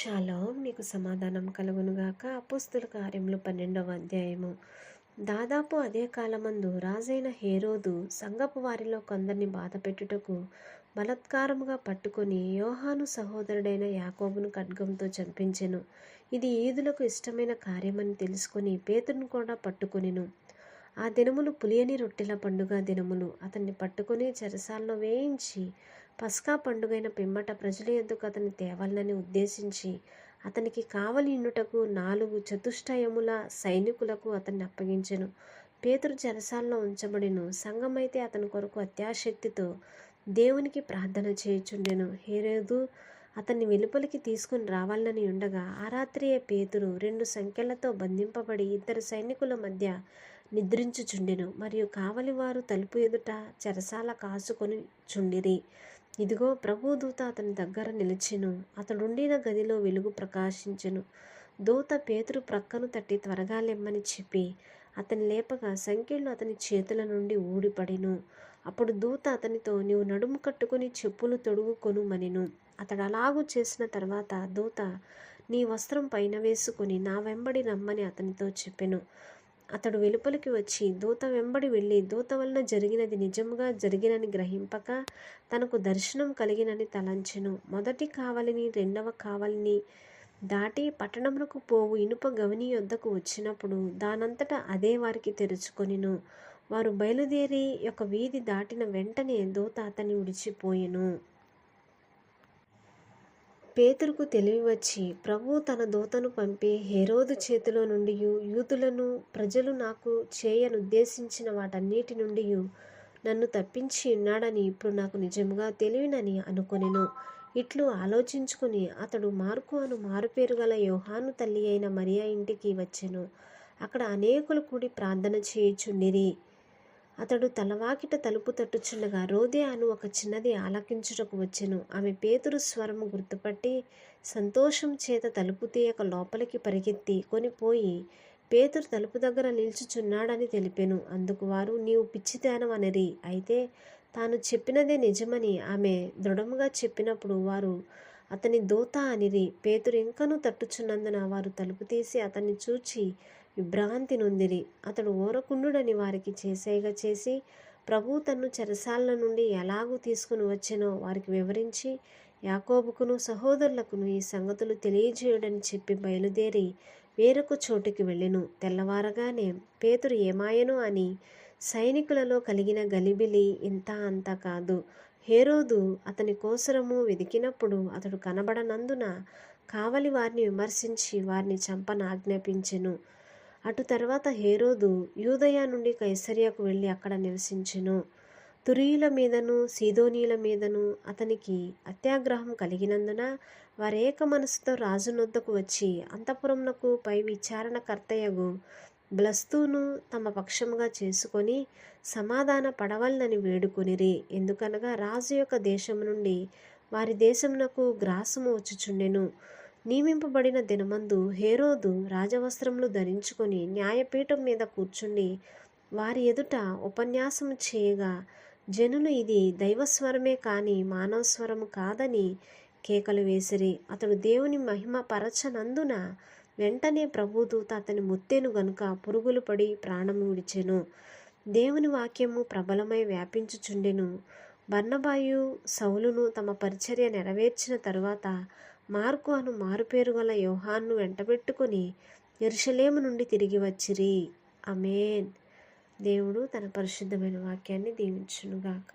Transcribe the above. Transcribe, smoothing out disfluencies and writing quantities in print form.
Shalom నీకు సమాధానం కలుగునుగాక. అపోస్తుల కార్యములు 12వ అధ్యాయము. దాదాపు అదే కాలమందు రాజైన హేరోదు సంఘపు వారిలో కొందరిని బాధపెట్టుటకు బలత్కారముగా పట్టుకొని యోహాను సహోదరుడైన యాకోబును ఖడ్గంతో చంపించెను. ఇది యూదులకు ఇష్టమైన కార్యమని తెలుసుకొని పేతురును కూడా పట్టుకొనెను. ఆ దినములు పులియని రొట్టెల పండుగ దినములు. అతన్ని పట్టుకొని చెరసాలలో వేయించి పస్కా పండుగైన పిమ్మట ప్రజల యొద్దకు అతన్ని తేవాలని ఉద్దేశించి అతనికి కావలి ఉండుటకు 4 చతుష్టయముల సైనికులకు అతన్ని అప్పగించెను. పేతురు చెరసాలలో ఉంచబడెను. సంఘమైతే అతని కొరకు అత్యాశక్తితో దేవునికి ప్రార్థన చేయుచుండెను. హేరోదు అతన్ని వెలుపలికి తీసుకుని రావాలని ఉండగా ఆ రాత్రియే పేతురు 2 సంకెళ్లతో బంధింపబడి 2 సైనికుల మధ్య నిద్రించుచుండెను. మరియు కావలివారు తలుపు ఎదుట చెరసాల కాసుకొని చుండిరి. ఇదిగో ప్రభుదూత అతని దగ్గర నిలిచెను. అతడుండిన గదిలో వెలుగు ప్రకాశించెను. దూత పేతురు ప్రక్కను తట్టి త్వరగా లెమ్మని చెప్పి అతని లేపగా సంకెళ్ళు అతని చేతుల నుండి ఊడిపడెను. అప్పుడు దూత అతనితో, నీవు నడుము కట్టుకుని చెప్పులు తొడుగుకొనుమనెను. అతడు అలాగూ చేసిన తర్వాత దూత, నీ వస్త్రం పైన వేసుకుని నా వెంబడి రమ్మని అతనితో చెప్పెను. అతడు వెలుపలికి వచ్చి దూత వెంబడి వెళ్ళి దూత వలన జరిగినది నిజముగా జరిగినని గ్రహింపక తనకు దర్శనం కలిగినని తలంచెను. మొదటి కావలిని 2వ కావలిని దాటి పట్టణమునకు పోవు ఇనుప గవిని యొద్దకు వచ్చినప్పుడు దానంతటా అదే వారికి తెరుచుకొనెను. వారు బయలుదేరి ఒక వీధి దాటిన వెంటనే దూత అతన్ని విడిచిపోయెను. పేతురుకు తెలివి వచ్చి ప్రభువు తన దూతను పంపి హేరోదు చేతిలో నుండి యూదులను ప్రజలు నాకు చేయనుద్దేశించిన వాటన్నిటి నుండి నన్ను తప్పించి ఉన్నాడని ఇప్పుడు నాకు నిజముగా తెలివినని అనుకొనెను. ఇట్లు ఆలోచించుకుని అతడు మార్కు అను మారుపేరు గల యోహాను తల్లి అయిన మరియా ఇంటికి వచ్చెను. అక్కడ అనేకులు కూడి ప్రార్థన చేయుచుండిరి. అతడు తలవాకిట తలుపు తట్టుచుండగా రోదే అను ఒక చిన్నది ఆలకించుటకు వచ్చెను. ఆమె పేతురు స్వరము గుర్తుపట్టి సంతోషం చేత తలుపు తీయక లోపలికి పరిగెత్తి కొనిపోయి పేతురు తలుపు దగ్గర నిల్చుచున్నాడని తెలిపెను. అందుకు వారు, నీవు పిచ్చిదానవనిరి. అయితే తాను చెప్పినదే నిజమని ఆమె దృఢముగా చెప్పినప్పుడు వారు అతని దూత అనిరి. పేతురు ఇంకనూ తట్టుచున్నందున వారు తలుపు తీసి అతన్ని చూచి విభ్రాంతి నొందిరి. అతడు ఊరకుండుడని వారికి చేసేగా చేసి ప్రభువు తన్ను చెరసాల నుండి ఎలాగూ తీసుకుని వచ్చెనో వారికి వివరించి యాకోబుకును సహోదరులకును ఈ సంగతులు తెలియజేయుడని చెప్పి బయలుదేరి వేరొక చోటుకి వెళ్ళెను. తెల్లవారగానే పేతురు ఏమాయను అని సైనికులలో కలిగిన గలిబిలి ఇంత అంత కాదు. హేరోదు అతని కోసరము వెదికినప్పుడు అతడు కనబడనందున కావలి వారిని విమర్శించి వారిని చంపనాజ్ఞాపించెను. అటు తర్వాత హేరోదు యూదయ నుండి కైసరియకు వెళ్ళి అక్కడ నివసించెను. తురీయుల మీదను సీదోనీయుల మీదను అతనికి అత్యాగ్రహం కలిగినందున వారేక మనసుతో రాజునొద్దకు వచ్చి అంతఃపురమునకు పై విచారణకర్తయగు బ్లస్తూను తమ పక్షముగా చేసుకొని సమాధాన పడవలనని వేడుకొనిరి. ఎందుకనగా రాజు యొక్క దేశము నుండి వారి దేశమునకు గ్రాసము వచ్చుచుండెను. నియమింపబడిన దినమందు హేరోదు రాజవస్త్రములు ధరించుకొని న్యాయపీఠం మీద కూర్చుండి వారి ఎదుట ఉపన్యాసము చేయగా జనులు ఇది దైవస్వరమే కాని మానవస్వరము కాదని కేకలు వేసిరి. అతడు దేవుని మహిమ పరచనందున వెంటనే ప్రభుదూత అతని ముత్తెను గనుక పురుగులు పడి ప్రాణము విడిచెను. దేవుని వాక్యము ప్రబలమై వ్యాపించుచుండెను. బర్నబాయు సౌలును తమ పరిచర్య నెరవేర్చిన తరువాత మార్కు అను మారుపేరు గల యోహాను వెంటబెట్టుకుని యెరూషలేము నుండి తిరిగి వచ్చిరి. ఆమేన్. దేవుడు తన పరిశుద్ధమైన వాక్యాన్ని దీవించునుగాక.